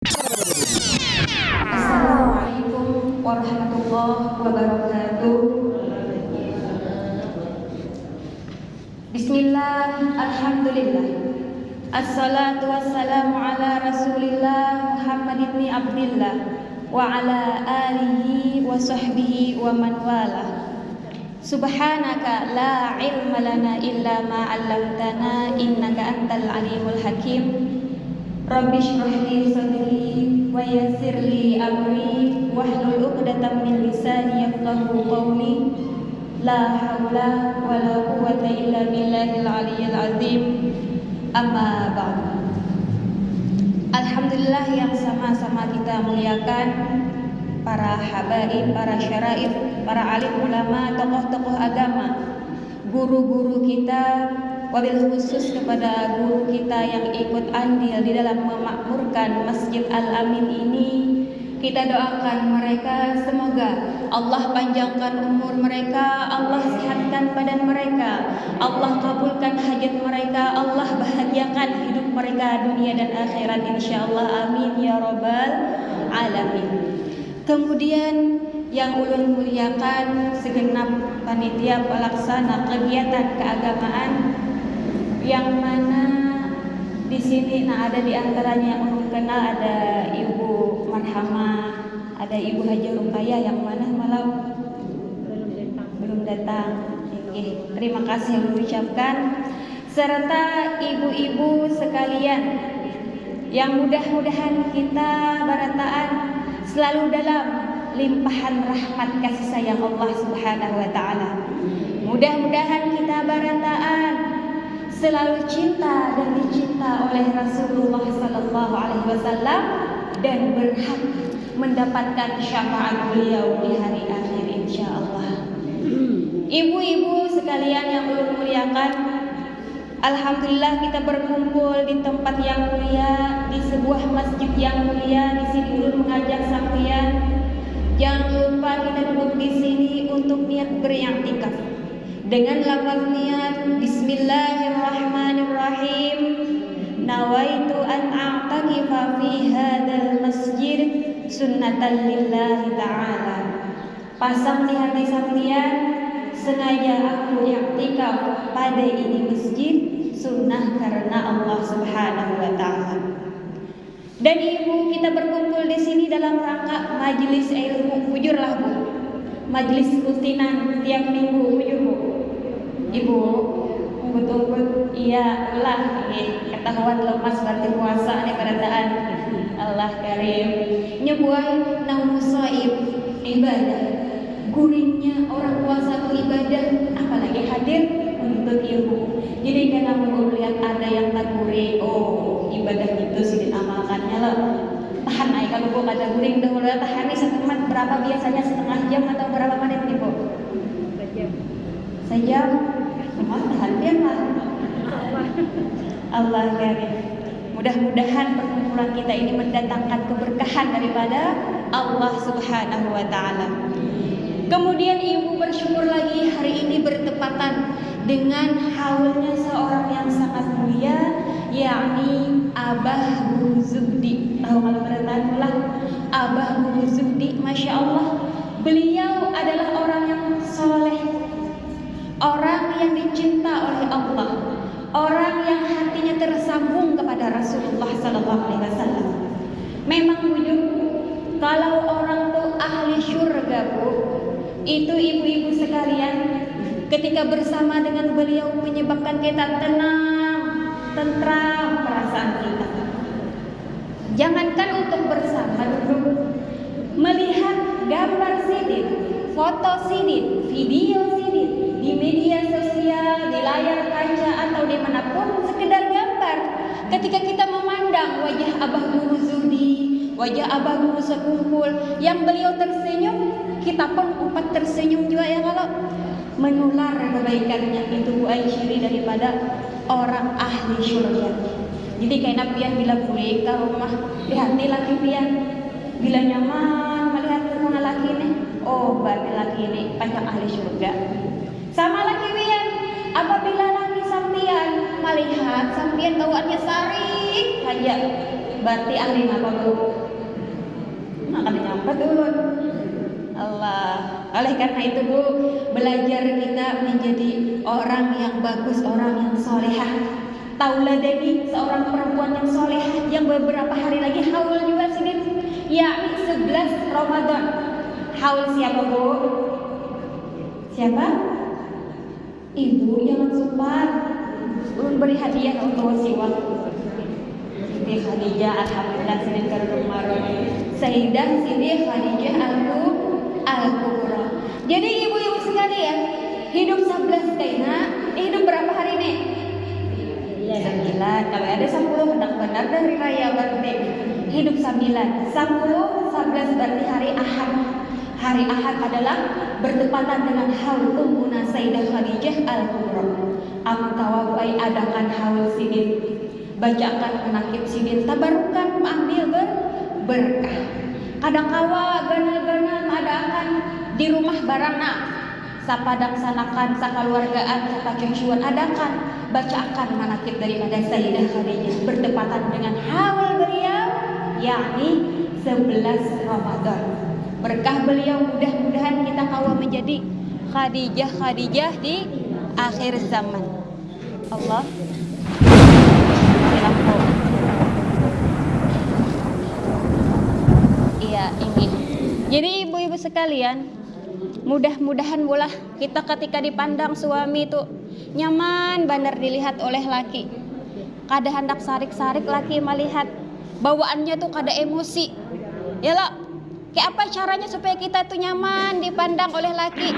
Assalamualaikum warahmatullahi wabarakatuh. Bismillah, alhamdulillah. Assalatu wassalamu ala rasulillah Muhammad ibn Abdillah wa ala alihi wa sahbihi wa man wala. Subhanaka la ilma lana illa ma 'allamtana innaka antal alimul hakim. Rabbi shrah li sadri wa yassir li amri wahlul 'uqdatam min lisani yafqahu qawli. La haula wa la quwwata illa billahil aliyyil azim. Amma ba'du. Alhamdulillah yang sama-sama kita muliakan para habaib, para syaraif, para alim ulama, tokoh-tokoh agama, guru-guru kita, wabil khusus kepada guru kita yang ikut andil di dalam memakmurkan Masjid Al-Amin ini. Kita doakan mereka, semoga Allah panjangkan umur mereka, Allah sehatkan badan mereka, Allah kabulkan hajat mereka, Allah bahagiakan hidup mereka dunia dan akhirat insyaallah, amin ya rabbal alamin. Kemudian yang ulun muliakan segenap panitia pelaksana kegiatan keagamaan, yang mana di sini ada di antaranya yang ulun kenal, ada Ibu Marhamah, ada Ibu Haji Ruqayyah yang mana malam belum datang. Oke, terima kasih yang diucapkan, serta ibu-ibu sekalian yang mudah-mudahan kita barataan selalu dalam limpahan rahmat kasih sayang Allah Subhanahu wa taala. Mudah-mudahan kita barataan selalu cinta dan dicinta oleh Rasulullah sallallahu alaihi wasallam dan berhak mendapatkan syafaat beliau di hari akhir insyaallah. Ibu-ibu sekalian yang ulun muliakan, alhamdulillah kita berkumpul di tempat yang mulia, di sebuah masjid yang mulia. Di sini ulun mengajak sampeyan jangan lupa kita duduk di sini untuk niat beriktikaf dengan lafaz niat Bismillahirrahmanirrahim. Nawaitu an a'takifa fi hadzal masjid sunnatan lillahi ta'ala. Pasang di hati sampeyan, sengaja aku i'tikaf pada ini masjid sunnah karena Allah Subhanahu wa taala. Dan ibu, kita berkumpul di sini dalam rangka majelis ilmu. Bujurlah Bu, majelis rutinan tiap minggu, bujur Bu. Ibu, tunggu-tunggu, iya ulah, ketahuan lemas berarti puasa nih perataan. Allah karim. Nyebuah nausaib ibadah. Guringnya orang puasa itu ibadah, apalagi hadir untuk ilmu. Jadi karena mau lihat ada yang tak guring, oh ibadah itu sih amalkannya loh. Tahan aja kalau Bu ada guring dahulu, tahan nih setemat berapa biasanya, setengah jam atau berapa menit nih Bu? Sejam. Tahan dia lah. Allah karim. Mudah-mudahan perkumpulan kita ini mendatangkan keberkahan daripada Allah Subhanahu wa taala. Kemudian ibu bersyukur lagi hari ini bertepatan dengan haulnya seorang yang sangat mulia, yakni Abah Guru Zuhdi. Tahu kalau beritahu lah Abah Guru Zuhdi, masya Allah, beliau adalah orang yang soleh, orang yang dicinta oleh Allah, orang yang hatinya tersambung kepada Rasulullah sallallahu alaihi wasallam. Memang bujur, kalau orang tuh ahli syurga Bu, itu ibu-ibu sekalian, ketika bersama dengan beliau menyebabkan kita tenang, tentram perasaan kita. Jangankan untuk bersama dulu, melihat gambar sidin, foto sidin, video sidin di media sosial, di layar kaca atau dimanapun, sekedar gambar. Ketika kita memandang wajah Abah Guru Zuhdi, wajah Abah Guru sekumpul yang beliau tersenyum, kita pun empat tersenyum juga ya, kalau menular kebaikannya itu Bu Aisyiri daripada orang ahli syurga. Jadi kayak nabian bila gue ke rumah, hati laki pian bila nyaman melihat rumah laki ini, oh berarti laki ini panjang ahli syurga. Sama laki pian, apabila laki sampian melihat sampian bawaannya sari aja, berarti ahli apa Bu? Akan nyampe dulu. Allah. Oleh karena itu Bu, belajar kita menjadi orang yang bagus, orang yang solehah. Tauladani seorang perempuan yang solehah yang beberapa hari lagi haul juga sini, yakni 11 Ramadan. Haul siapa Bu? Siapa? Ibu jangan sempat. Ulun beri hadiah untuk siwak. Siti Khadijah alhamdulillah sini karumaro. Sayyidah Siti Khadijah Al-Kubra. Jadi ibu-ibu sekalian, hidup 11 kaina, hidup berapa hari nih? 9. Kalau ada 10 hendak benar dari raya berarti hidup 9. 10, 11 berarti hari Ahad. Hari Ahad adalah bertepatan dengan haul ummuna Sayyidah Khadijah Al-Kubra. Amun tawabu ai adakan haul sidin. Bacakan menakib sidin, tabarukan mengambil berkah. Kadang kawa ganal-ganal adakan di rumah barangna. Sapadang sanakan sakaluargaan sapacucuan adakan bacakan manakib daripada Sayyidah Khadijah bertepatan dengan haul beliau yakni 11 Ramadan. Berkah beliau mudah-mudahan kita kawa menjadi Khadijah di akhir zaman. Allah. Iya, ini. Jadi ibu-ibu sekalian, mudah-mudahan bolah kita ketika dipandang suami itu nyaman benar dilihat oleh laki. Kada hendak sarik-sarik laki melihat bawaannya tuh kada emosi. Ya lah, kayak apa caranya supaya kita tuh nyaman dipandang oleh laki?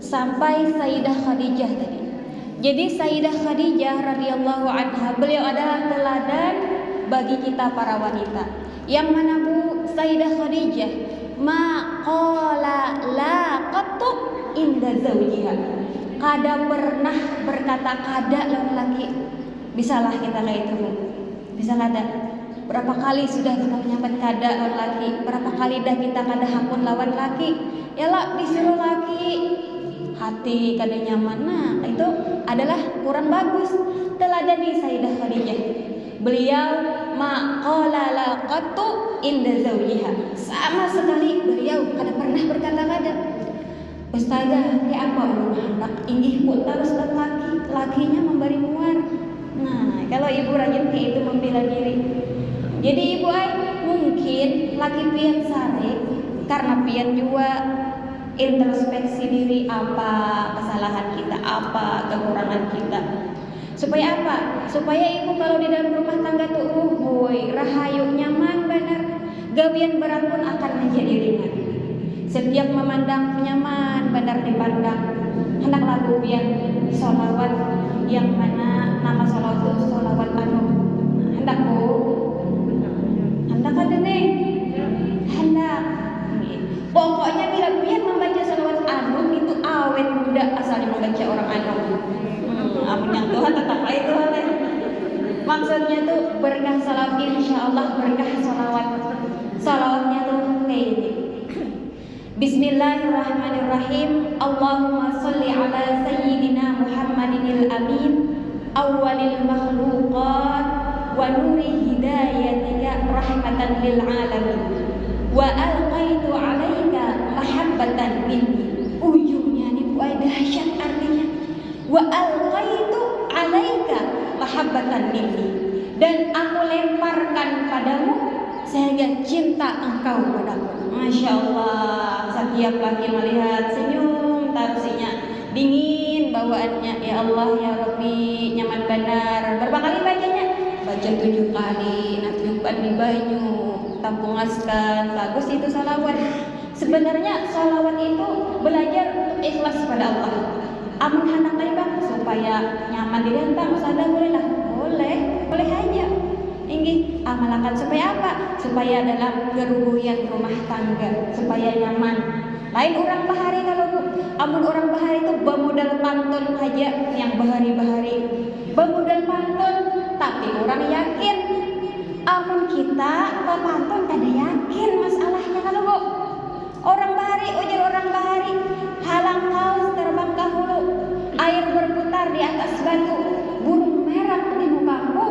Sampai Sayyidah Khadijah tadi. Jadi Sayyidah Khadijah radhiyallahu anha, beliau adalah teladan bagi kita para wanita. Yang mana Bu, Sayyidah Khadijah ma qala la qattu inda zawjiha. Kada pernah berkata kada lawan laki. Bisalah kita kayak itu Bu. Bisa kada? Berapa kali sudah kita menyambut kada lawan laki? Berapa kali dah kita kada hakun lawan laki? Yalah disuruh laki hati kada nyaman. Nah, itu adalah kurang bagus. Teladani Sayyidah Khadijah. Beliau ma qala la qattu inda zawjiha. Sama sekali beliau kada pernah berkata kada. Ustazah, kayak apa hendak inggih pun terus dan lakinya memberi muar. Nah, kalau ibu rajin kayak itu membela diri. Jadi ibu mungkin laki pian sarik karena pian juga introspeksi diri apa kesalahan kita, apa kekurangan kita. Supaya apa? Supaya ibu kalau di dalam rumah tangga tuh rahayu nyaman benar. Gawian berat pun akan menjadi ringan. Setiap memandang nyaman benar dipandang. Hendak lagu pian sholawat yang mana nama sholawat itu sholawat hendak Bu. Hendak ada nih. Hendak. Pokoknya bila pian membaca salawat itu awet muda asalnya membaca orang amun yang Tuhan tetap itu oleh. Maksudnya tuh berkah salawat, insyaallah berkah salawat. Salawatnya tuh kayak ini. Bismillahirrahmanirrahim. Allahumma sholli ala sayyidina Muhammadinil amin awwalil makhluqat wa nuri hidayatika rahmatan lil alamin. Wa alqaitu alaika mahabbatan minni. Ujungnya nih Bu, dahsyat artinya. Wa alqaitu alaika mahabbatan minni. Dan aku lemparkan padamu sehingga cinta engkau padaku. Masya Allah. Setiap laki melihat senyum tarsinya dingin bawaannya. Ya Allah ya Rabbi, nyaman benar. Berapa kali bacanya? Baca 7 kali. Natiupan di banyu, tampungaskan, bagus itu salawat. Sebenarnya salawat itu belajar untuk ikhlas pada Allah. Amun hendak Bang supaya nyaman di rentang, sadar boleh lah, boleh aja. Inggih, amalakan supaya apa? Supaya dalam kerubuhan rumah tangga, supaya nyaman. Lain orang bahari kalau Bu, amun orang bahari itu bemodal pantun aja yang bahari-bahari. Bemodal pantun, tapi orang yakin. Amun kita pantun kada yakin masalahnya kalau Bu. Orang bahari, ujar orang bahari, halang kaus terbang ke hulu, air berputar di atas batu, burung merah di mukaku,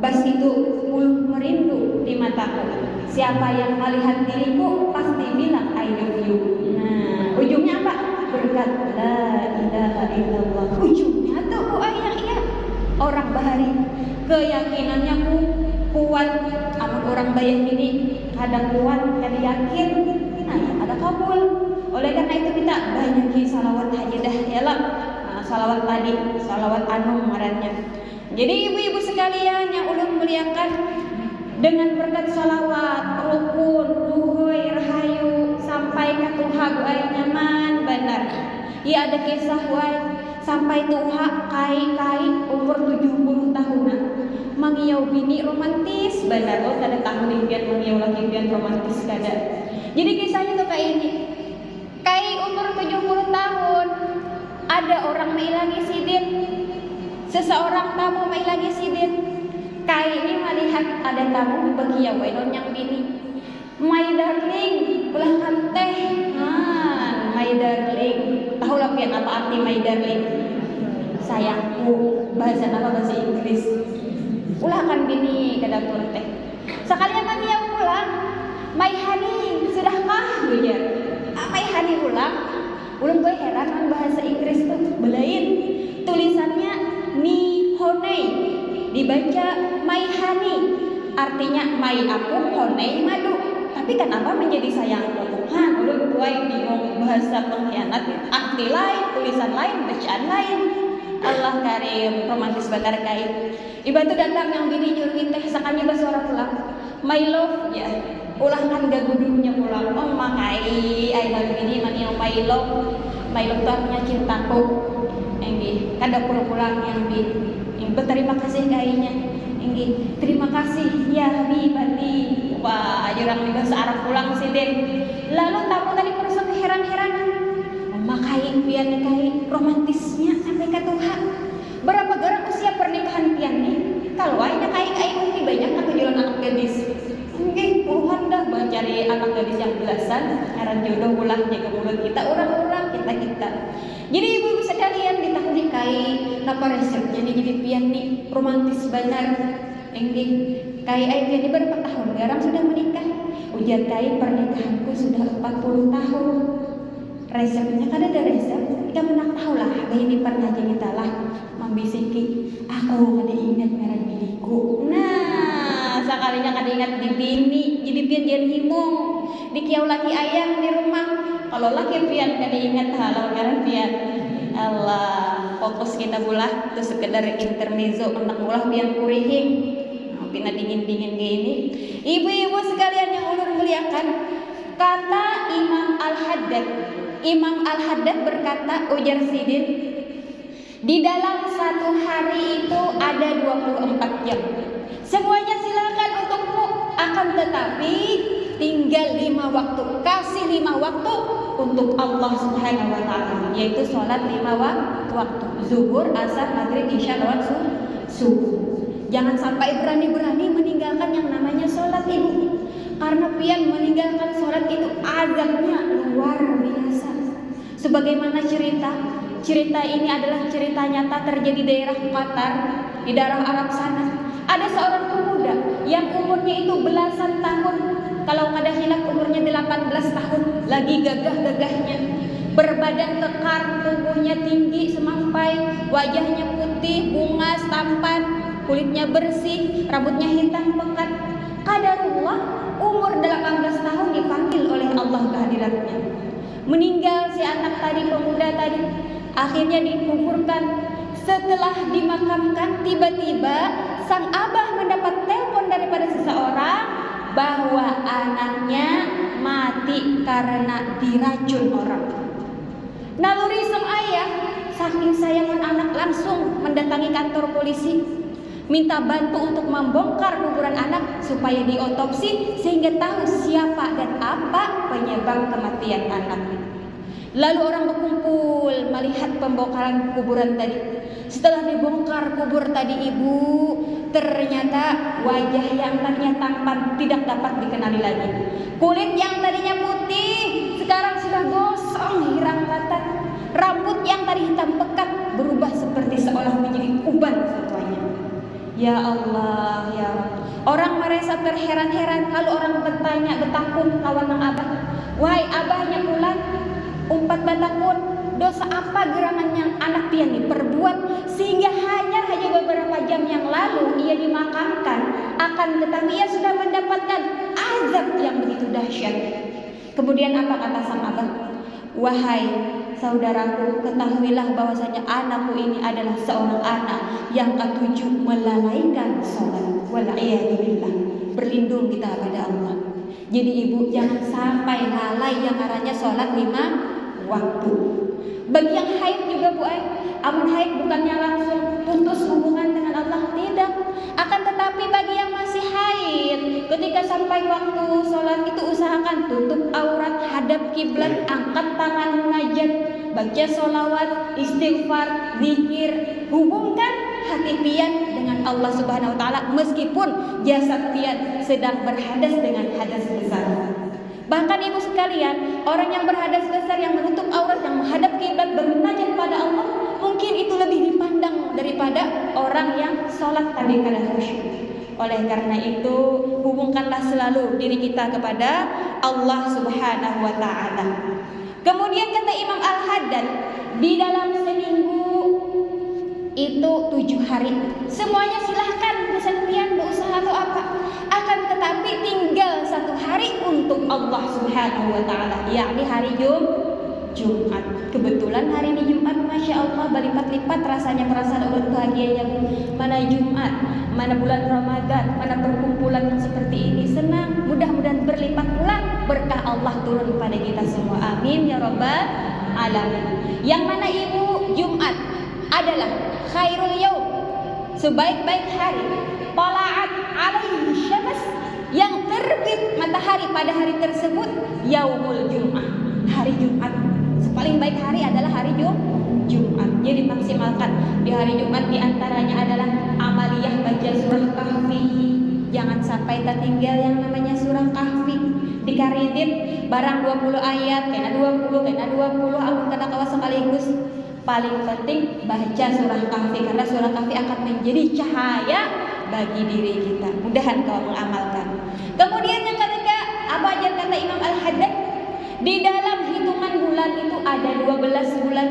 bas itu ulu merindu di mataku. Siapa yang melihat diriku pasti bilang I love you. Nah, ujungnya apa? Berkat la ilaha illallah. Ujungnya tuh iya. Orang bahari keyakinannya kuat. Amun orang bayang ini kadang kuat, kadang yakin. Nah, ya ada kabul. Oleh karena itu kita banyakin salawat aja dah ya lah. Nah, salawat tadi, salawat anu ngarannya. Jadi ibu-ibu sekalian yang ulun muliakan, dengan berkat salawat, rukun, ruhoi, rahayu sampai ke Tuha buai nyaman benar. Ya ada kisah buai sampai Tuha kai umur 70 tahunan mangiyau bini romantis benar. Oh kada tahun impian mangiyau lagi impian romantis kada. Jadi kisahnya tuh kayak ini. Kai umur 70 tahun ada orang mailangi sidin. Seseorang tamu mailangi sidin. Kai ini melihat ada tamu bagi wailon yang bini. My darling, ulah kan teh. My darling. Tahu lah pian apa arti my darling? Sayangku. Bahasa apa bahasa Inggris? Ulah kan bini ke dapur teh. Sekalian mami yang pulang. My honey, sudahkah? Ujar. My honey ulang. Ulun gue heran kan bahasa Inggris tuh belain. Tulisannya ni honey. Dibaca my honey, artinya my aku, honey madu. Tapi kenapa menjadi sayangku? Ulun buai bingung bahasa pengkhianat. Arti lain, tulisan lain, bacaan lain. Allah karim, romantis bakar kain. Iba tu datang yang bini nyuruhin teh sakanya bersuara pulang. My love, ya. Ulah kan gaguduhnya pulang. Oh makai, I love bini mani my love. My love tu artinya cintaku. Enggi, kada pulang yang bini. Berterima kasih kayaknya. Inggi, terima kasih ya habibati. Wah, jurang di bahasa Arab pulang sidin. Lalu tamu tadi merasa keheran-heranan. Memakai pian nikahi romantisnya sampai ke Tuhan. Berapa garang usia pernikahan pian nih? Kalau ayahnya kai ini banyak atau jualan anak gadis. Inggi, puluhan dah mencari anak gadis yang belasan. Heran jodoh ulah jaga mulut kita orang-orang kita. Jadi ibu-ibu sekalian di tahun nikahi napa resepnya nih jadi pian nih romantis benar. Enggi kai pian ini berapa tahun garang sudah menikah? Ujar kai pernikahanku sudah 40 tahun. Resepnya kan ada resep. Kita menak tahu lah ini pernah jadi talah membisiki aku kada ingat merah biniku. Nah sekalinya kada ingat di bini jadi pian dia himung dikiau lagi ayam di rumah. Kalau laki pian kada ingat halau ngaran pian. Allah, fokus kita bulah itu sekedar intermezzo anak mulah pian kurihing. Pina dingin-dingin gini. Ibu-ibu sekalian yang ulun muliakan, kata Imam Al-Haddad berkata, ujar sidin, di dalam satu hari itu ada 24 jam. Semuanya silakan untukmu, akan tetapi tinggal 5 waktu. Kasih 5 waktu untuk Allah Subhanahu wa taala, yaitu sholat 5 waktu. Zuhur, asar, maghrib, isya, lawat, subuh. Jangan sampai berani-berani meninggalkan yang namanya sholat ibu. Karena pian meninggalkan sholat itu azabnya luar biasa. Sebagaimana cerita ini adalah cerita nyata terjadi di daerah Qatar, di daerah Arab sana. Ada seorang pemuda yang umurnya itu belasan tahun. Kalau kada hilaf umurnya 18 tahun, lagi gagah-gagahnya. Berbadan kekar, tubuhnya tinggi semampai, wajahnya putih, bungas, tampan, kulitnya bersih, rambutnya hitam pekat. Qadarullah, umur 18 tahun dipanggil oleh Allah ke hadiratnya. Meninggal si anak tadi, pemuda tadi. Akhirnya dikuburkan. Setelah dimakamkan, tiba-tiba sang abah mendapat telepon daripada seseorang bahwa anaknya mati karena diracun orang. Naluri sang ayah saking sayangan anak langsung mendatangi kantor polisi. minta bantu untuk membongkar kuburan anak supaya diotopsi sehingga tahu siapa dan apa penyebab kematian anak. Lalu orang berkumpul melihat pembongkaran kuburan tadi. Setelah dibongkar kubur tadi ibu, ternyata wajah yang tadinya tampan tidak dapat dikenali lagi. Kulit yang tadinya putih sekarang sudah gosong hirang rata. Rambut yang tadi hitam pekat berubah seperti seolah menjadi uban semuanya. Ya Allah, ya Allah. Orang merasa terheran-heran, lalu orang bertanya bertakun lawan Mang Abah. Wahai abahnya pulang, umpat batakun, dosa apa gerangan yang anak pian ini perbuat sehingga hanya beberapa jam yang lalu ia dimakamkan, akan tetapi ia sudah mendapatkan azab yang begitu dahsyat. Kemudian apa kata sang abah? Wahai saudaraku, ketahuilah bahwasanya anakku ini adalah seorang anak yang ketujuh melalaikan sholat. Wal'iyadzubillah. Berlindung kita pada Allah. Jadi ibu jangan sampai lalai yang arahnya sholat 5 waktu. Bagi yang haid juga bu amun haid bukannya langsung putus hubungan dengan Allah, tidak. Akan tetapi bagi yang masih haid, ketika sampai waktu sholat itu usahakan tutup aurat, hadap kiblat, angkat tangan munajat, baca sholawat, istighfar, zikir, hubungkan hati pian dengan Allah Subhanahu wa taala meskipun jasad pian sedang berhadas dengan hadas besar. Bahkan ibu sekalian, orang yang berhadas besar, yang menutup aurat, yang menghadap kiblat, bermunajat pada Allah, mungkin itu lebih dipandang daripada orang yang sholat tadi kada khusyuk. Oleh karena itu, hubungkanlah selalu diri kita kepada Allah Subhanahu wa taala. Kemudian kata Imam Al-Haddad, di dalam seminggu itu 7 hari. Semuanya silahkan kesenian berusaha atau apa. Akan tetapi tinggal 1 hari untuk Allah Subhanahu wa taala, yakni hari Jumat. Kebetulan hari ini Jumat, Masya Allah, berlipat-lipat rasanya perasaan ulun bahagianya. Mana Jumat, mana bulan Ramadan, mana perkumpulan yang seperti ini. Senang, mudah-mudahan berlipat pula berkah Allah turun pada kita semua. Amin ya rabbal alamin. Yang mana ibu, Jumat adalah khairul yaum, sebaik-baik hari. Tala'at alaihi syams, yang terbit matahari pada hari tersebut yaumul Jum'ah, hari Jumat. Paling baik hari adalah hari Jumat. Jadi maksimalkan di hari Jumat, diantaranya adalah amaliyah baca surah Kahfi. Jangan sampai tertinggal yang namanya surah Kahfi. Dikaridit barang 20 ayat, kena 20, amun kena kawas sekaligus. Paling penting baca surah Kahfi, karena surah Kahfi akan menjadi cahaya bagi diri kita. Mudahan kau mengamalkan. Kemudian yang ketiga, apa aja kata Imam Al-Haddad? Di dalam hitungan bulan itu ada 12 bulan,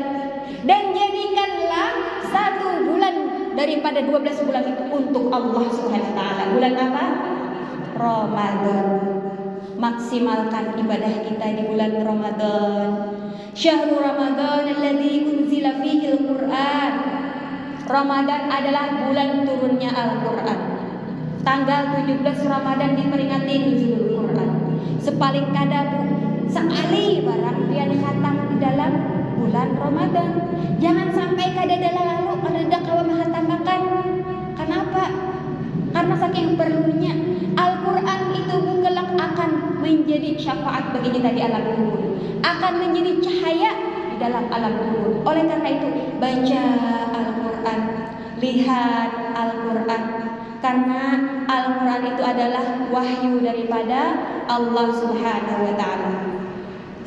dan jadikanlah 1 bulan daripada 12 bulan itu untuk Allah Subhanahu wa taala. Bulan apa? Ramadan. Maksimalkan ibadah kita di bulan Ramadan. Syahrul Ramadan alladzi unzila fihi al-Qur'an. Ramadan adalah bulan turunnya Al-Qur'an. Tanggal 17 Ramadan diperingati nuzulul Qur'an. Sepaling kada sekali barang pian khatam di dalam bulan Ramadan. Jangan sampai kada lalu kada kawa mahatamakan. Kenapa? Karena saking perlunya Al-Quran itu kelak akan menjadi syafaat bagi kita di alam kubur, akan menjadi cahaya di dalam alam kubur. Oleh karena itu baca Al-Quran, lihat Al-Quran, karena Al-Quran itu adalah wahyu daripada Allah Subhanahu wa taala.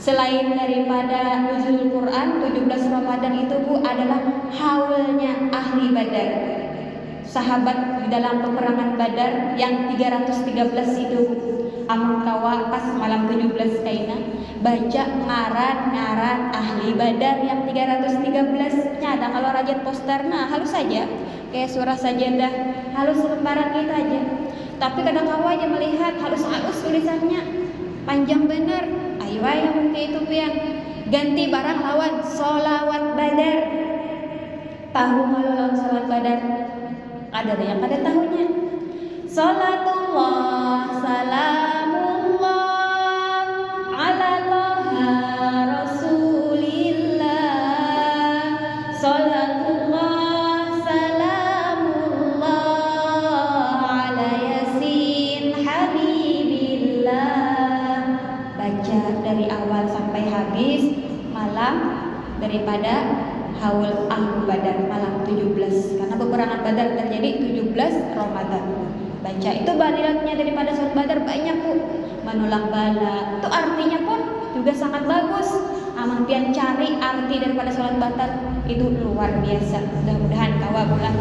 Selain daripada nuzul Quran, 17 Ramadan itu bu adalah haulnya ahli Badar. Sahabat di dalam peperangan Badar yang 313 itu, amun kawa pas malam 17 kaina baca ngaran ahli Badar yang 313 nyata. Kalau rajin posternya halus saja kayak surah sajadah, halus lembaran kita aja. Tapi kadang kawa aja melihat halus tulisannya panjang bener. Ayo yang kayak itu pian ganti barang lawan sholawat Badar. Tahu malu lawan sholawat Badar? Ada yang pada tahunya. Salatullah salamullah ala toha rasulillah. Salatullah salamullah Kamis malam daripada haul ahlu Badar malam 17, karena peperangan Badar terjadi 17 Ramadan. Baca itu balilatnya daripada sholat Badar banyak Bu, menolak bala. Itu artinya pun juga sangat bagus. Aman pian cari arti daripada sholat Badar itu luar biasa. Mudah-mudahan kawabulah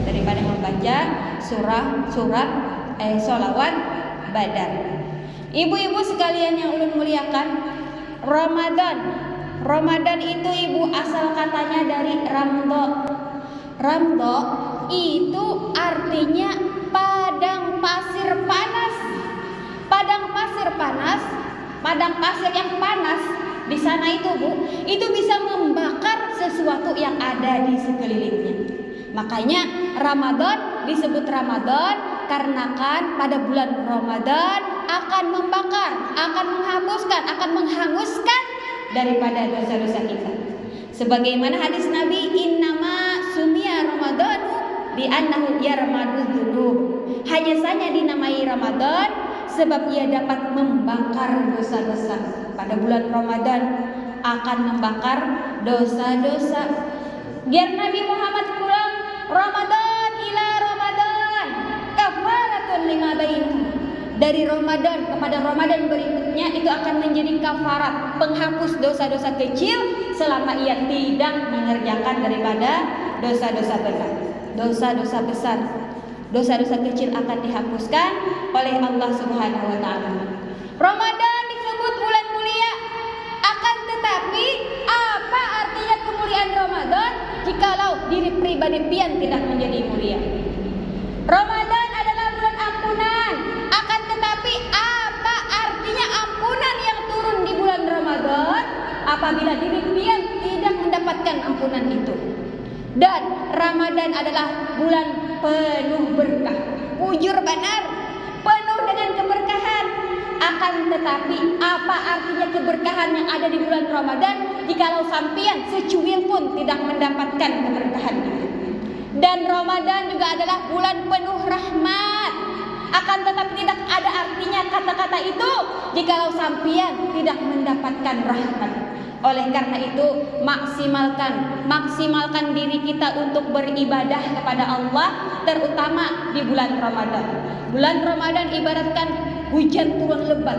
daripada membaca sholawat Badar. Ibu-ibu sekalian yang ulun muliakan, Ramadan itu ibu asal katanya dari ramdo. Ramdo itu artinya padang pasir panas. Padang pasir yang panas di sana itu Bu, itu bisa membakar sesuatu yang ada di sekelilingnya. Makanya Ramadan disebut Ramadan karena kan pada bulan Ramadan akan membakar, akan menghapuskan, akan menghanguskan daripada dosa-dosa kita. Sebagaimana hadis Nabi, innama sumia Ramadanu bi annahu yarmaduz dzunub. Hanya saja dinamai Ramadan sebab ia dapat membakar dosa-dosa. Pada bulan Ramadan akan membakar dosa-dosa. Biar Nabi Muhammad pulang, Ramadan ila Ramadan kafaratun lima bainahu. Dari Ramadan kepada Ramadan berikutnya itu akan menjadi kafarat, penghapus dosa-dosa kecil selama ia tidak mengerjakan daripada dosa-dosa besar. Dosa-dosa besar, dosa-dosa kecil akan dihapuskan oleh Allah Subhanahu wa taala. Ramadan disebut bulan mulia, akan tetapi apa artinya kemuliaan Ramadan jikalau diri pribadi pian tidak menjadi mulia? Ramadan adalah bulan ampunan, akan tetapi apa artinya ampunan yang turun di bulan Ramadan apabila diri pian tidak mendapatkan ampunan itu? Dan Ramadan adalah bulan penuh berkah, ujur benar, penuh dengan keberkahan. Akan tetapi apa artinya keberkahan yang ada di bulan Ramadan jikalau sampean secuil pun tidak mendapatkan keberkahan itu? Dan Ramadan juga adalah bulan penuh rahmat. Akan tetapi tidak ada artinya kata-kata itu jikalau sampean tidak mendapatkan rahmat. Oleh karena itu maksimalkan diri kita untuk beribadah kepada Allah, terutama di bulan Ramadan. Bulan Ramadan ibaratkan hujan turun lebat.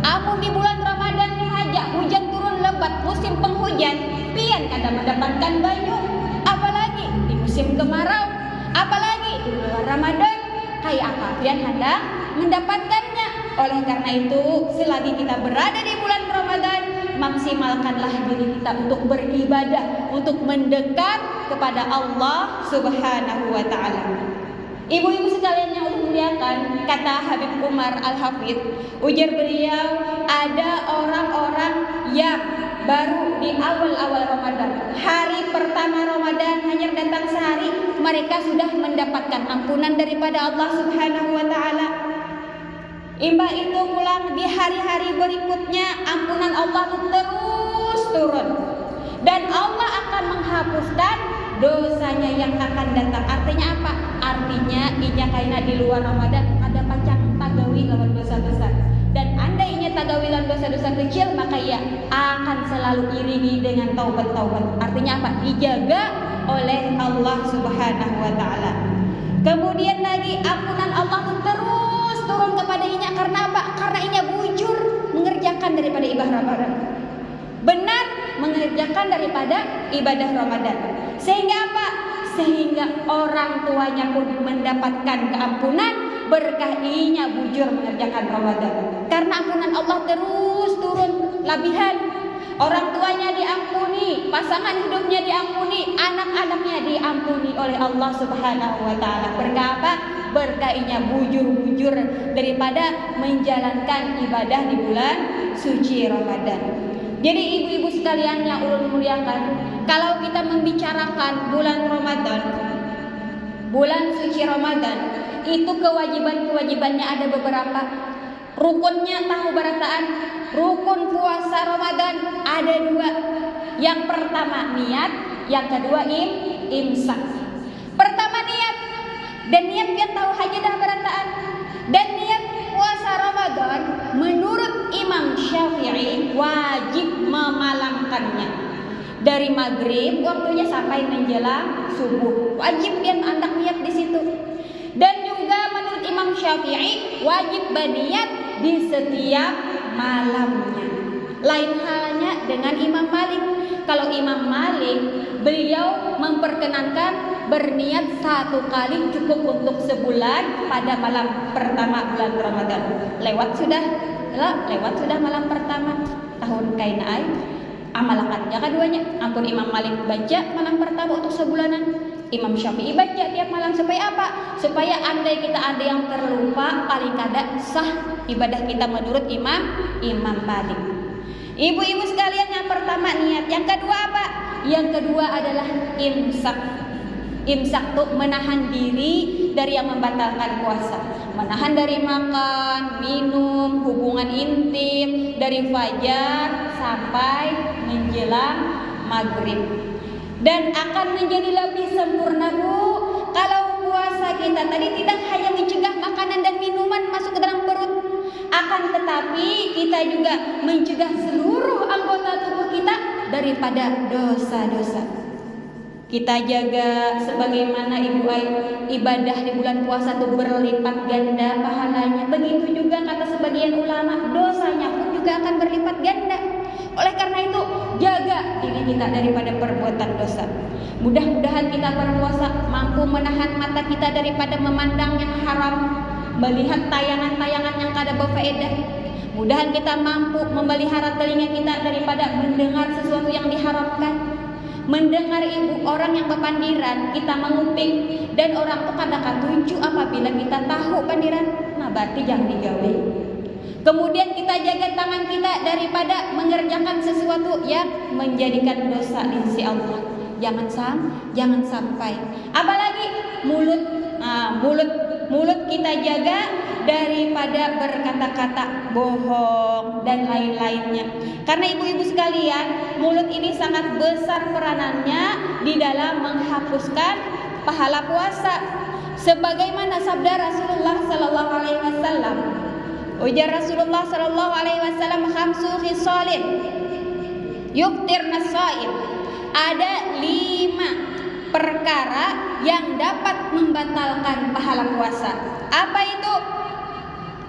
Amun di bulan Ramadan dihaja hujan turun lebat, musim penghujan, pian kada mendapatkan banyu. Apalagi di musim kemarau, apalagi di bulan Ramadan, kayak apa pian hendak mendapatkannya. Oleh karena itu, selagi kita berada di bulan Ramadan, maksimalkanlah diri kita untuk beribadah, untuk mendekat kepada Allah Subhanahu wa taala. Ibu-ibu sekalian yang Allah muliakan, kata Habib Umar Al-Hafidh, ujar beliau, ada orang-orang yang baru di awal-awal Ramadan, hari pertama Ramadan hanya datang sehari, mereka sudah mendapatkan ampunan daripada Allah Subhanahu wa taala. Imbah itu pulang di hari-hari berikutnya, ampunan Allah terus turun, dan Allah akan menghapuskan dosanya yang akan datang. Artinya apa? Artinya inya kaina di luar Ramadan ada pacang tagawi lawan dosa besar, dan andainya tagawi lawan dosa-dosa kecil, maka ia akan selalu iringi dengan taubat-taubat. Artinya apa? Dijaga oleh Allah Subhanahu wa taala. Kemudian lagi ampunan Allah terus turun kepada inya. Karena apa? Karena inya bujur mengerjakan daripada ibadah Ramadan, benar mengerjakan daripada ibadah Ramadan. Sehingga apa? Sehingga orang tuanya pun mendapatkan keampunan berkah inya bujur mengerjakan Ramadan. Karena ampunan Allah terus turun labihan. Orang tuanya diampuni, pasangan hidupnya diampuni, anak-anaknya diampuni oleh Allah Subhanahu wa taala. Berkah apa? Berkah inya bujur-bujur daripada menjalankan ibadah di bulan suci Ramadan. Jadi ibu-ibu sekalian yang ulun muliakan, kalau kita membicarakan bulan Ramadan, bulan suci Ramadan, itu kewajiban-kewajibannya ada beberapa. Rukunnya tahu barataan, rukun puasa Ramadan ada 2. Yang pertama niat, yang kedua imsak. Pertama niat, dan niat dia tahu haji dah barataan. Dan niat puasa Ramadan menurut Imam Syafi'i wajib dari maghrib waktunya sampai menjelang subuh. Wajib dia hendak niat di situ. Dan juga menurut Imam Syafi'i wajib berniat di setiap malamnya. Lain halnya dengan Imam Malik. Kalau Imam Malik, beliau memperkenankan berniat 1 kali cukup untuk sebulan pada malam pertama bulan Ramadan. Lewat sudah malam pertama tahun kainai. Amalakannya keduanya. Ampun Imam Malik baca malam pertama untuk sebulanan. Imam Syafi'i baca tiap malam supaya apa? Supaya andai kita ada yang terlupa, paling kada sah ibadah kita menurut Imam Malik. Ibu-ibu sekalian, yang pertama niat, yang kedua apa? Yang kedua adalah imsak. Imsak tuh menahan diri dari yang membatalkan puasa. Menahan dari makan, minum, hubungan intim dari fajar sampai menjelang maghrib. Dan akan menjadi lebih sempurna, Bu, kalau puasa kita tadi tidak hanya mencegah makanan dan minuman masuk ke dalam perut, akan tetapi kita juga mencegah seluruh anggota tubuh kita daripada dosa-dosa. Kita jaga sebagaimana ibadah di bulan puasa itu berlipat ganda pahalanya. Begitu juga kata sebagian ulama, dosanya pun juga akan berlipat ganda. Oleh karena itu, jaga diri kita daripada perbuatan dosa. Mudah-mudahan kita berpuasa mampu menahan mata kita daripada memandang yang haram, melihat tayangan-tayangan yang kada berfaedah. Mudahan kita mampu memelihara telinga kita daripada mendengar sesuatu yang diharamkan. Mendengar ibu orang yang berpandiran, kita menguping, dan orang itu kada katuju apabila kita tahu pandiran, nah berarti jangan digawe. Kemudian kita jaga tangan kita daripada mengerjakan sesuatu yang menjadikan dosa di sisi Allah. Jangan sampai. Apalagi mulut kita jaga daripada berkata-kata bohong dan lain-lainnya. Karena ibu-ibu sekalian, mulut ini sangat besar peranannya di dalam menghapuskan pahala puasa. Sebagaimana sabda Rasulullah sallallahu alaihi wasallam. Ujar Rasulullah sallallahu alaihi wasallam, khamsu khisalin yuftirna shaim. Ada 5 perkara yang dapat membatalkan pahala puasa. Apa itu?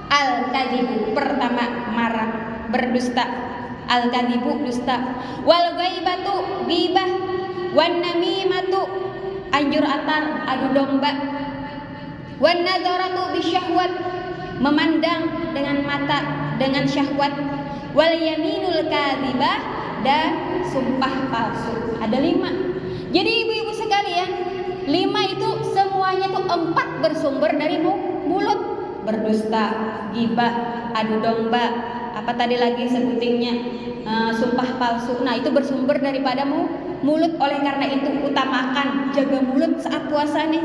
Al-kadhibu, pertama marah, berdusta. Al-kadhibu, dusta. Wal ghaibatu, ghibah. Wan namimatu, anjur atar, adu domba. Wan nadaratu bisyahwat, memandang dengan mata dengan syahwat. Wal yaminul kadhibah, dan sumpah palsu. Ada 5. Jadi ibu-ibu sekalian, 5 itu semuanya itu 4 bersumber dari mulut. Berdusta, ghibah, adu domba, apa tadi lagi sebutingnya, sumpah palsu. Nah itu bersumber daripada mulut. Oleh karena itu utamakan jaga mulut saat puasa nih.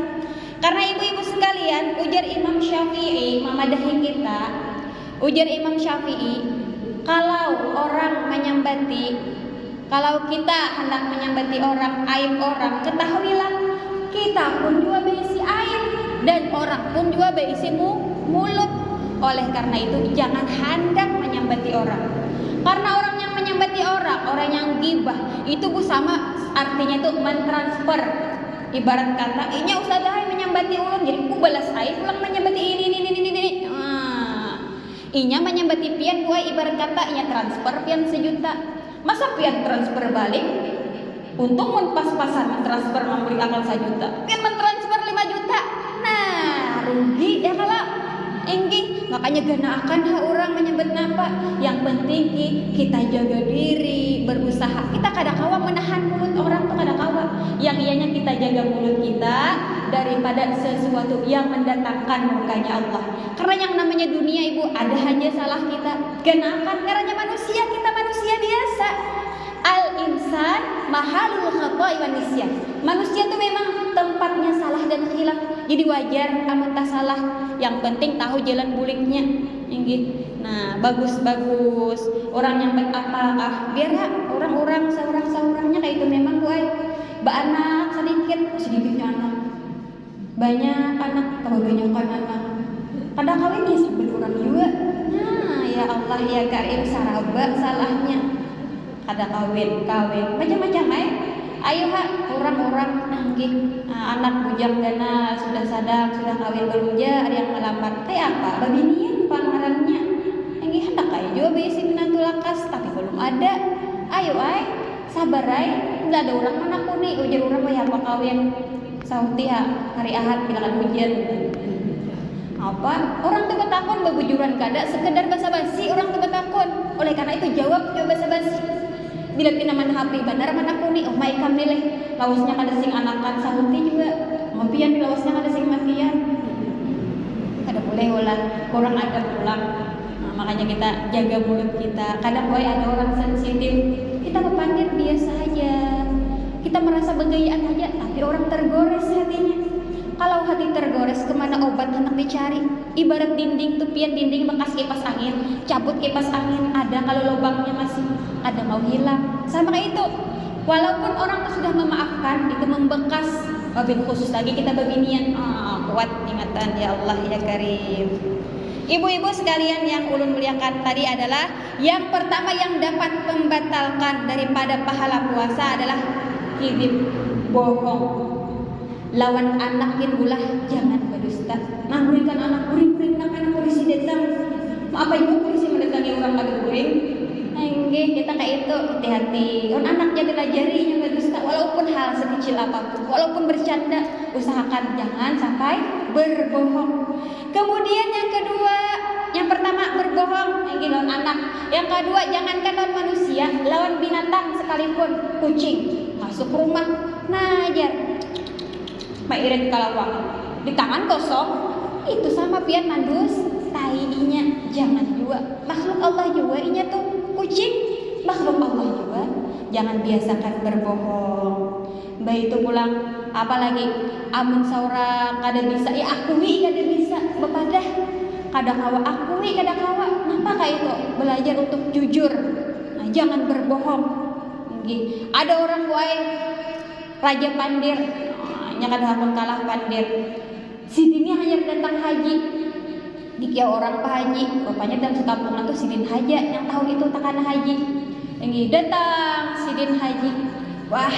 Karena ibu-ibu sekalian, ujar Imam Syafi'i, mamadahi kita, ujar Imam Syafi'i, kalau orang menyambati, kalau kita hendak menyambati orang, aib orang, ketahuilah kita pun juga berisi aib dan orang pun juga berisi mulut. Oleh karena itu jangan hendak menyambati orang. Karena orang yang menyambati orang yang gibah itu sama artinya itu mentransfer. Ibarat kata, inya ustazah menyambati ulun, jadi ku balas aib ulang menyambati ini. Inya menyambati pian gua, ibarat kata inya transfer pian 1 juta. Masa pian transfer balik? Untung mun pas-pasan mentransfer memberi amal 1 juta. Pian mentransfer 5 juta. Nah, rugi ya kalau enggi. Makanya ganakan orang menyebut napa. Yang penting kita jaga diri, berusaha. Kita kada kawa menahan mulut orang tuh kada kawa. Yang ianya kita jaga mulut kita daripada sesuatu yang mendatangkan murkanya Allah. Karena yang namanya dunia ibu ada aja salah kita. Ganakan karena manusia, kita manusia biasa. Al-insan mahalul khata'i wan nisyan. Manusia itu memang tempatnya salah dan khilaf. Jadi wajar amun tak salah. Yang penting tahu jalan buliknya. Nah, bagus. Orang yang baik apa biar orang-orang seorang-seorangnya kayak itu memang buai. Anak sedikitnya anak. Banyak anak, kebanyakan anak. Kadang kawinnya sampai orang juga. Nah, ya Allah ya Karim saraba salahnya. kada kawin macam-macam ayo orang-orang anak bujang gana sudah sadar sudah kawin belum ada yang melamar apa babinian pangarannya hendak ayo juga besi menantu lakas tapi belum ada ayo sabar udah ada orang mana nih ujar orang bayar apa kawin sauti hari Ahad bilangan hujan apa orang tuh takon babujuran kada sekedar basa-basi orang tuh takon oleh karena itu jawab coba basa-basi bila pinaman HP benar mana nih oh my kam nilai lawasnya kada sing anakan sauti juga mafian lawasnya kada sing mafian kada boleh orang ada pulang. Makanya kita jaga mulut kita. Kadang ada orang sensitif, kita kepandir biasa aja, kita merasa begayaan aja, tapi orang tergores hatinya. Kalau hati tergores, kemana obat hendak dicari? Ibarat dinding tupian dinding bekas kipas angin, cabut kipas angin ada kalau lubangnya masih ada mau hilang. Sama kayak itu. Walaupun orang tuh sudah memaafkan, itu membekas. Wabil khusus lagi kita beginian, kuat ingatan ya Allah ya Karim. Ibu-ibu sekalian yang ulun muliakan tadi adalah yang pertama yang dapat membatalkan daripada pahala puasa adalah kizib, bohong. Lawan anakin bulah jangan berdusta. Ngangguringkan anak guring anak polisi datang. Apa ibu polisi mendatangi orang lagi guring? Enggak, kita kayak itu hati-hati. Orang anak jadi jarinya berdusta walaupun hal sekecil apapun, walaupun bercanda, usahakan jangan sampai berbohong. Kemudian yang kedua, yang pertama berbohong, lawan anak. Yang kedua, jangankan lawan manusia, lawan binatang sekalipun, kucing masuk rumah, najar, mairit kalawang, di tangan kosong, itu sama pian mandus, tainya jangan juga. Makhluk Allah juga inya tuh kucing, makhluk Allah juga. Jangan biasakan berbohong. Baik itu pulang, apalagi amun saurang kada bisa, ya akui kada bisa, bepadah kada kawa akui kada kawa. Kenapa kayak itu? Belajar untuk jujur. Nah, jangan berbohong. Ada orang wae raja pandir, nya kada hakun kalah pandir. Sidinnya hanya datang haji. Dikia orang pak haji, rupanya dalam sekampung itu sidin haja yang tahun itu takana haji. Yang datang sidin haji. Wah,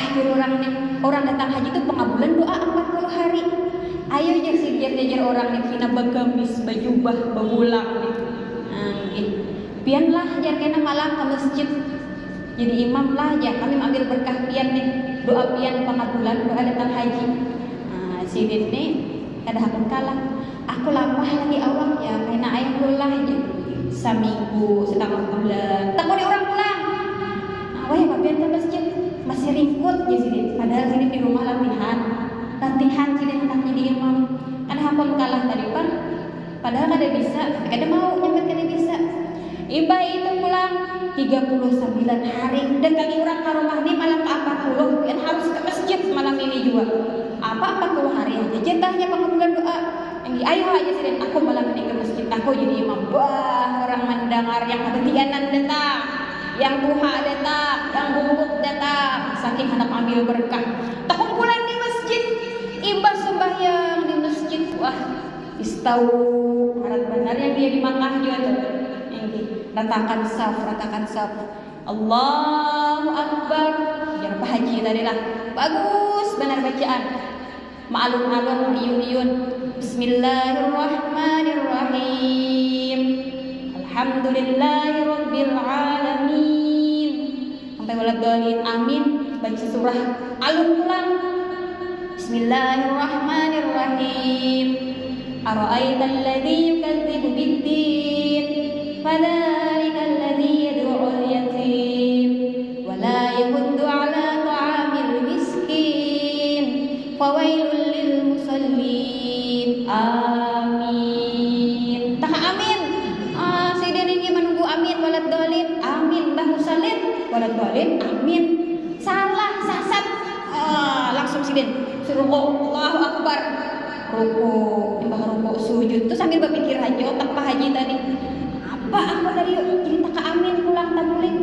orang datang haji itu pengabulan doa 40 hari. Ayo jajar orang nih kena bagamis, bajubah, babulang nih. Pianlah jar kena malam ke masjid. Jadi imam lah aja, kami ambil berkah pian nih. Doa pian pengabulan, doa datang haji. Sidin nih kada hakun kalah. Aku lapah lagi awak ya, karena ayah pulang aja. Seminggu, setengah bulan. Takut orang pulang. Wah, ya pian ke masjid. Masih ringkut ya sini, padahal sini di rumah latihan sini hendak jadi imam. Kan hakun kalah tadi pan, padahal kada bisa, kada mau nyampe kada bisa. Iba itu pulang 39 hari, datangi orang ke rumah ini malam ke 40, kan harus ke masjid malam ini juga. Apa 40 hari aja, jatahnya pengabulan doa. Yang ayo aja sini, aku malam ini ke masjid, aku jadi imam. Wah, orang mendengar yang kebetianan datang. Yang tuha datang, yang bubuk datang, saking hendak ambil berkah. Kumpulan di masjid, imbas sembahyang di masjid. Wah, istau harap benar yang dia di Makkah juga tuh. Ratakan saf. Allahu Akbar. Jangan Pak Haji tadi lah. Bagus benar bacaan. Ma'alun-alun, iyun-iyun. Bismillahirrahmanirrahim. Alhamdulillahirabbil alamin. Sampai waladhdallin amin. Baca surah alun pulang. Bismillahirrahmanirrahim. Ara'aital ladzi yukadzibu biddin, fadzalikal ladzi yad'ul yatim wa la yahuddu 'ala ta'amil miskin. Fawailul lil musallin. Amin. Tak amin. Waladhdallin amin, bah musallin waladhdallin amin. Salah sasat. Langsung sidin suruh Allahu Akbar, ruku sujud tuh sambil berpikir aja otak Pak Haji tadi apa tadi jadi tak amin pulang tak boleh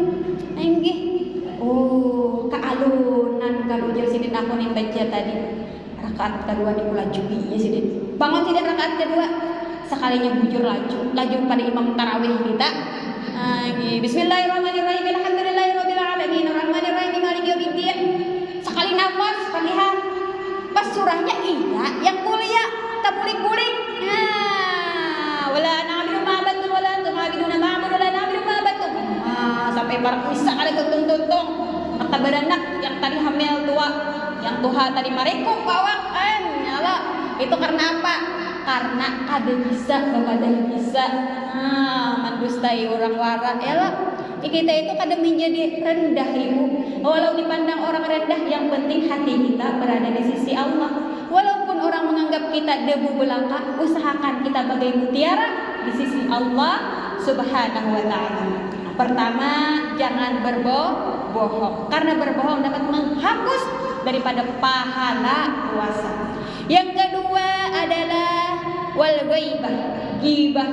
enggih. Ka alunan kalau ujar sidin aku nih baca tadi rakaat kedua di pula jubi ya sidin bangun sidin rakaat kedua sekalinya bujur laju pada imam tarawih kita. Bismillahirrahmanirrahim. Alhamdulillahirabbil alamin. Bismillahirrahmanirrahim maliki yaumiddin. Sekali nafas Fatihah. Pas surahnya iya, yang mulia tak kulik-kulik. Wala na'budu ma abattum wala antum abiduna ma a'budu wala na'budu ma abattum. Sampai para bisa kali tuntung-tuntung. Maka beranak yang tadi hamil tua, yang tuha tadi marekok bawang nyala. Itu karena apa? Karena ada bisa, ada bisa. Mendustai orang wara. Yalah, kita itu kadang menjadi rendah ibu. Walau dipandang orang rendah, yang penting hati kita berada di sisi Allah. Walaupun orang menganggap kita debu belaka, usahakan kita bagai mutiara di sisi Allah Subhanahu wa ta'ala. Pertama, jangan berbohong, karena berbohong dapat menghapus daripada pahala puasa. Yang kedua adalah wal ghaibah, ghibah,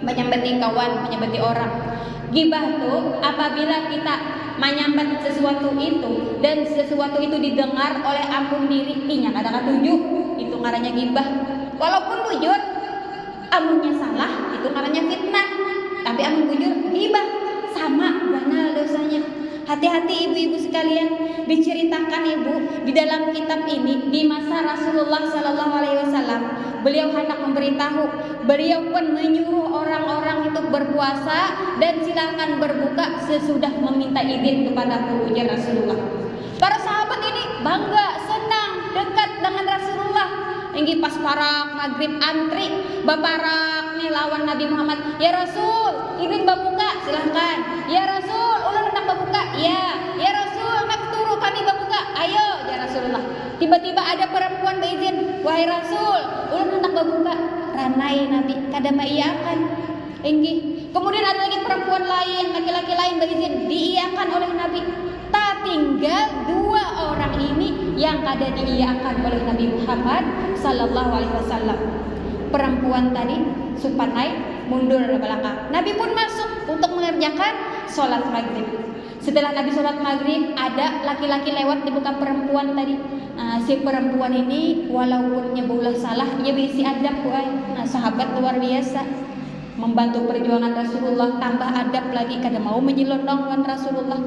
menyambati kawan, menyambati orang. Ghibah tuh apabila kita menyambat sesuatu itu dan sesuatu itu didengar oleh ampun diri, inya kadang tujuh, itu ngarannya ghibah. Walaupun bujur, amunnya salah, itu ngarannya fitnah. Tapi amun bujur, ghibah, sama banal dosanya. Hati-hati ibu-ibu sekalian, diceritakan ibu di dalam kitab ini di masa Rasulullah Sallallahu Alaihi Wasallam, beliau hendak memberitahu, beliau pun menyuruh orang-orang itu berpuasa dan silakan berbuka sesudah meminta izin kepada ujar Rasulullah. Para sahabat ini bangga, senang, dekat dengan Rasulullah. Hingga pas parak maghrib antri, baparak nih lawan Nabi Muhammad. Ya Rasul, izin berbuka, silahkan. Ya Rasul, ular hendak berbuka. Ya Rasul, nak turu kami berbuka. Ayo, ya Rasulullah. Tiba-tiba ada perempuan berizin. Wahai Rasul, ular hendak berbuka. Ranai Nabi, kada maiyakan. Enggi. Kemudian ada lagi perempuan lain, laki-laki lain berizin, diiyakan oleh Nabi. Tak tinggal dua orang ini yang kada diiyakan oleh Nabi Muhammad Sallallahu Alaihi Wasallam. Perempuan tadi supanai mundur ke belakang. Nabi pun masuk untuk mengerjakan sholat maghrib. Setelah Nabi sholat maghrib, ada laki-laki lewat di buka perempuan tadi. Si perempuan ini walaupun nyebulah salah, ia berisi adab, sahabat luar biasa. Membantu perjuangan Rasulullah, tambah adab lagi, kada mau menyelonongkan Rasulullah.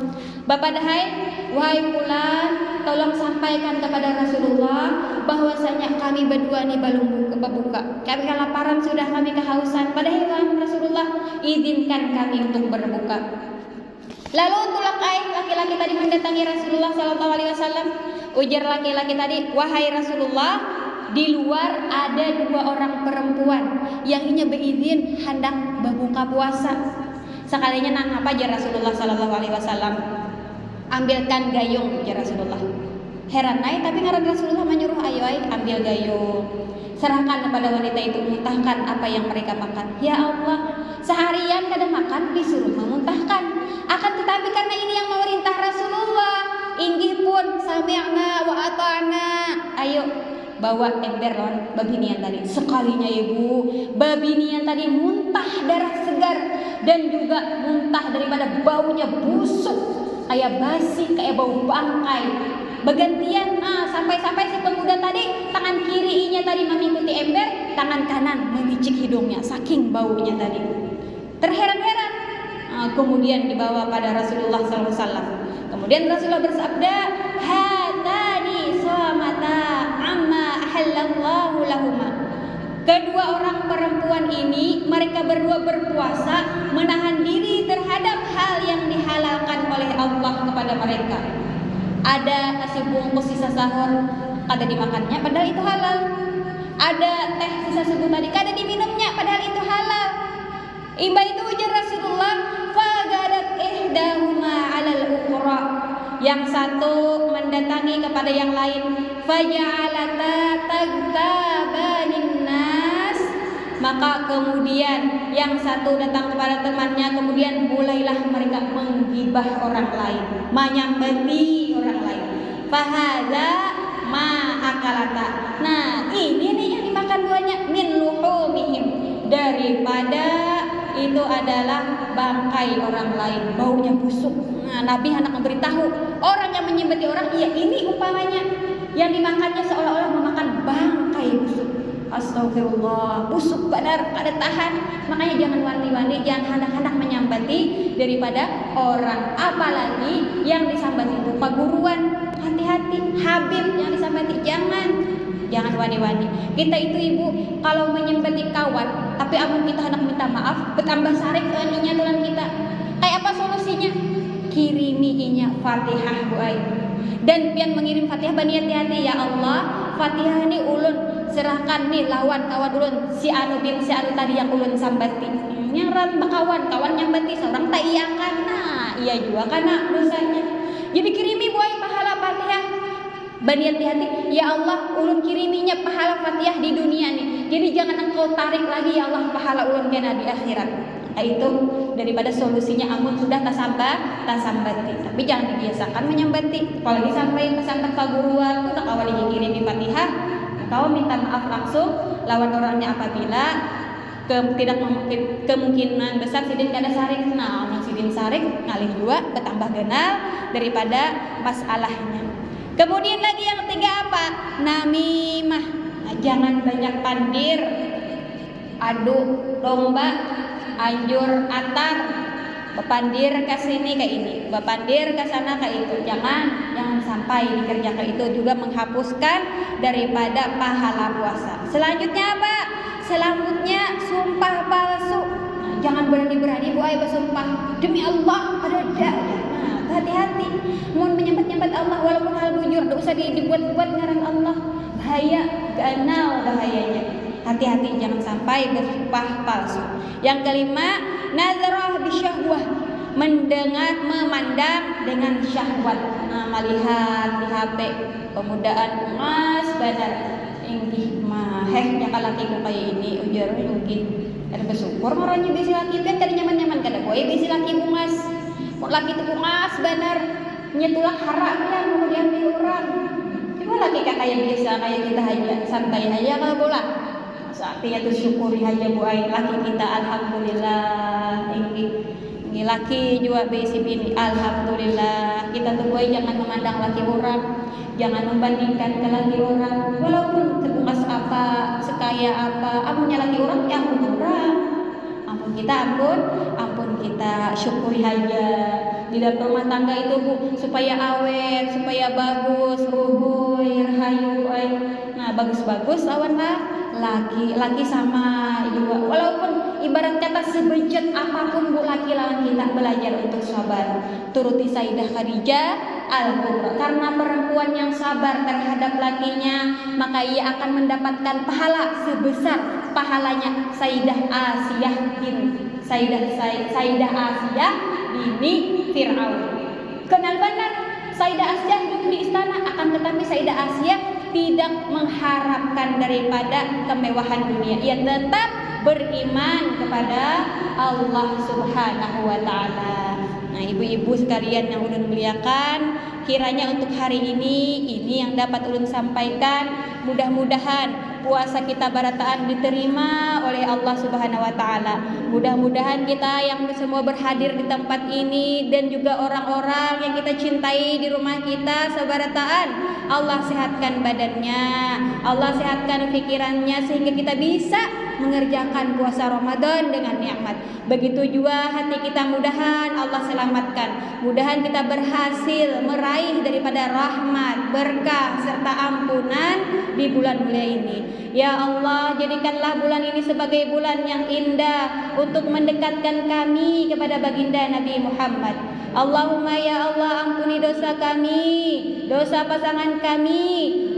Bapak dahai, wahai fulan, tolong sampaikan kepada Rasulullah bahwasanya kami berdua nih belum berbuka. Kami kelaparan, sudah kami kehausan. Padahal Rasulullah izinkan kami untuk berbuka. Lalu tulakai laki-laki tadi mendatangi Rasulullah Sallallahu Alaihi Wasallam. Ujar laki-laki tadi, wahai Rasulullah, di luar ada dua orang perempuan yang inya berizin hendak berbuka puasa. Sekalinya nang apa aja Rasulullah Sallallahu Alaihi Wasallam, ambilkan gayung aja Rasulullah. Heran naik, tapi ngaran Rasulullah menyuruh ayo ambil gayung, serahkan kepada wanita itu, muntahkan apa yang mereka makan. Ya Allah, seharian kada makan disuruh memuntahkan. Akan tetapi karena ini yang memerintah Rasulullah, inggih pun sami'na wa ata'na. Ayo bawa ember lawan babinian tadi. Sekalinya ibu, babinian tadi muntah darah segar dan juga muntah daripada baunya busuk, kayak basi, kayak bau bangkai. Bergantian, sampai-sampai si pemuda tadi tangan kirinya tadi mengikuti ember, tangan kanan memicik hidungnya, saking baunya tadi. Terheran-heran, kemudian dibawa pada Rasulullah SAW. Kemudian Rasulullah bersabda, hatani somata amma ahallallahu lahuma. Kedua orang perempuan ini, mereka berdua berpuasa menahan diri terhadap hal yang dihalalkan oleh Allah kepada mereka. Ada nasi bungkus sisa sahur kada dimakannya padahal itu halal. Ada teh sisa subuh tadi kada diminumnya padahal itu halal. Imba itu ujar Rasulullah, fagadat ihdahuma 'alal ukhra. Yang satu mendatangi kepada yang lain, faja'alata tagtabanin nas. Maka kemudian yang satu datang kepada temannya, kemudian mulailah mereka menggibah orang lain, menyambati orang lain. Fahadza ma akalata. Nah, ini nih yang dimakan buahnya, min luhumihim, daripada itu adalah bangkai orang lain, baunya busuk. Nah, Nabi hendak memberitahu orang yang menyembelih orang, iya ini umpamanya yang dimakannya seolah-olah memakan bangkai busuk. Astagfirullah, busuk benar, ada tahan. Makanya jangan wanti-wanti, jangan hendak-hendak menyambati daripada orang. Apalagi yang disambati itu paguruan. Hati-hati, Habib yang disambati jangan wani-wani. Kita itu ibu kalau menyambati kawan, tapi amun kita hendak minta maaf, bertambah sarik ininya tulan kita. Kayak apa solusinya? Kirimi inya Fatihah bu ai. Dan pian mengirim Fatihah bani hati-hati ya Allah, Fatihah ini ulun serahkan nih lawan kawan ulun si anu bin si anu tadi yang ulun sambati. Yang ran kawan nyambati seorang tak iya kana, iya juga kana dosanya. Jadi kirimi bu ai pahala Fatihah. Bani hati-hati, ya Allah ulun kiriminya pahala Fatihah di dunia nih. Jadi jangan engkau tarik lagi ya Allah pahala ulun kena di akhirat. Nah, itu daripada solusinya amun sudah tasambati. Tapi jangan dibiasakan menyambati. Apalagi sampai kesambat paguruan tuh tak awal dikirimi Fatihah, kau minta maaf langsung lawan orangnya apabila tidak kemungkinan besar sidin kada sarik. Nah, amun sidin sarik ngalih dua bertambah genal daripada masalahnya. Kemudian lagi yang ketiga apa? Namimah. Nah, jangan banyak pandir, adu domba, anjur atar, bepandir ke sini kayak ini, bepandir ke sana kayak itu. Jangan sampai dikerjakan, itu juga menghapuskan daripada pahala puasa. Selanjutnya apa? Selanjutnya sumpah palsu. Nah, jangan berani-berani bu ai bersumpah demi Allah ada. Hati-hati, mohon menyambat Allah walaupun hal bujur, tidak usah dibuat-buat ngaran Allah, bahaya, ganal bahayanya. Hati-hati jangan sampai bersumpah palsu. Yang kelima, nazarah bisyahwah, memandang dengan syahwat. Nah, melihat di HP pemudaan mas benar inggih mah nya laki ku kayak ini ujar mungkin ada bersyukur marahnya bisi laki kan kada nyaman-nyaman kada boy bisi laki ku mas. Laki itu mas benar nyetulah haram ya mau diambil orang. Cuma laki kayak biasa kayak kita aja santai aja kalau bola. Saatnya tuh syukuri aja bu ai laki kita alhamdulillah ini laki juga besi bini alhamdulillah. Kita tuh boy jangan memandang laki orang, jangan membandingkan ke laki orang. Walaupun kebukas apa, sekaya apa, amunnya laki orang ya ampun orang. Ampun kita syukuri aja di dalam rumah tangga itu bu, supaya awet, supaya bagus, ruhuy, rahayu, nah bagus-bagus lawan laki sama juga. Walaupun ibarat kata sebejat apapun bu laki lawan kita belajar untuk sabar. Turuti Sayyidah Khadijah Al-Kubra, karena perempuan yang sabar terhadap lakinya maka ia akan mendapatkan pahala sebesar pahalanya Sayyidah Asiyah bini Fir'aun. Kenal benar Sayyidah Asiyah hidup di istana, akan tetapi Sayyidah Asiyah tidak mengharapkan daripada kemewahan dunia. Ia tetap beriman kepada Allah Subhanahu wa taala. Nah, ibu-ibu sekalian yang ulun muliakan, kiranya untuk hari ini yang dapat ulun sampaikan, mudah-mudahan puasa kita barataan diterima oleh Allah Subhanahu wa taala. Mudah-mudahan kita yang semua berhadir di tempat ini dan juga orang-orang yang kita cintai di rumah kita sebarataan, Allah sehatkan badannya, Allah sehatkan pikirannya sehingga kita bisa mengerjakan puasa Ramadan dengan nikmat. Begitu juga hati kita mudahan Allah selamatkan. Mudahan kita berhasil meraih daripada rahmat, berkah serta ampunan di bulan mulia ini. Ya Allah, jadikanlah bulan ini sebagai bulan yang indah untuk mendekatkan kami kepada baginda Nabi Muhammad. Allahumma ya Allah, ampuni dosa kami, dosa pasangan kami,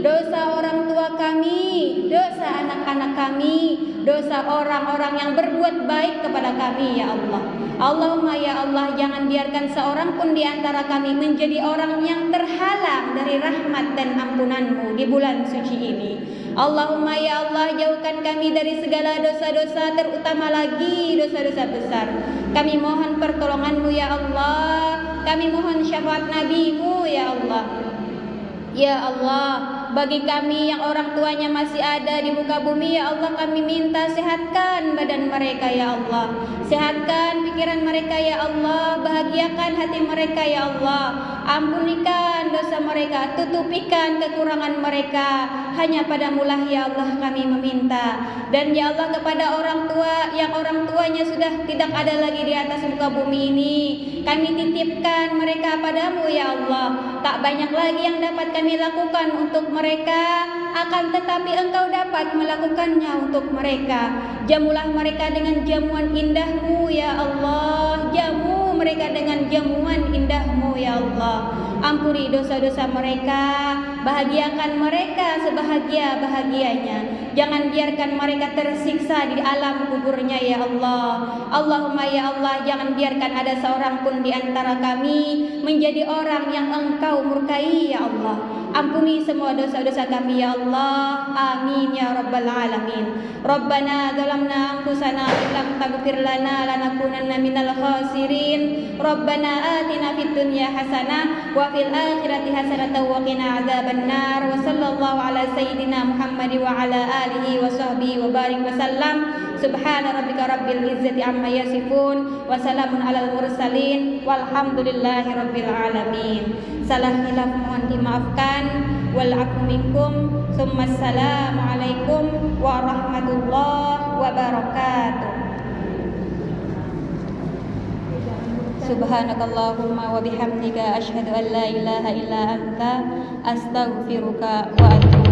dosa orang tua kami, dosa anak-anak kami, dosa orang-orang yang berbuat baik kepada kami ya Allah. Allahumma ya Allah, jangan biarkan seorang pun di antara kami menjadi orang yang terhalang dari rahmat dan ampunan-Mu di bulan suci ini. Allahumma ya Allah, jauhkan kami dari segala dosa-dosa, terutama lagi dosa-dosa besar. Kami mohon pertolongan-Mu ya Allah, kami mohon syafaat Nabi-Mu ya Allah. Ya Allah, bagi kami yang orang tuanya masih ada di muka bumi ya Allah, kami minta sehatkan badan mereka ya Allah, sehatkan pikiran mereka ya Allah, bahagiakan hati mereka ya Allah, ampunikan dosa mereka, tutupikan kekurangan mereka. Hanya padamu-lah ya Allah kami meminta. Dan ya Allah kepada orang tua yang orang tuanya sudah tidak ada lagi di atas muka bumi ini, kami titipkan mereka padamu ya Allah. Tak banyak lagi yang dapat kami lakukan untuk mereka, akan tetapi Engkau dapat melakukannya untuk mereka. Jamulah mereka dengan jamuan indahmu ya Allah. Jamu mereka dengan jamuan indahmu ya Allah. Ampuni dosa-dosa mereka, bahagiakan mereka sebahagia-bahagianya. Jangan biarkan mereka tersiksa di alam kuburnya ya Allah. Allahumma ya Allah, jangan biarkan ada seorang pun di antara kami menjadi orang yang Engkau murkai ya Allah. Ampuni semua dosa-dosa kami ya Allah. Amin ya rabbal alamin. Rabbana zalamna anfusana wa lam taghfir lana lanakunanna minal khasirin. Rabbana atina fid dunya hasanah wa fil akhirati hasanah wa qina adzabannar. Wa sallallahu ala sayyidina Muhammad wa ala alihi wa sahbihi wa barik wa sallam. Subhana rabbika rabbil izzati amma yasifun wa salamun alal mursalin walhamdulillahi rabbil alamin. Salah khilaf mohon dimaafkan. Wal afu minkum. Assalamu alaikum warahmatullahi wabarakatuh. Subhanakallahumma wa bihamdika asyhadu an la ilaha illa anta astaghfiruka wa atubu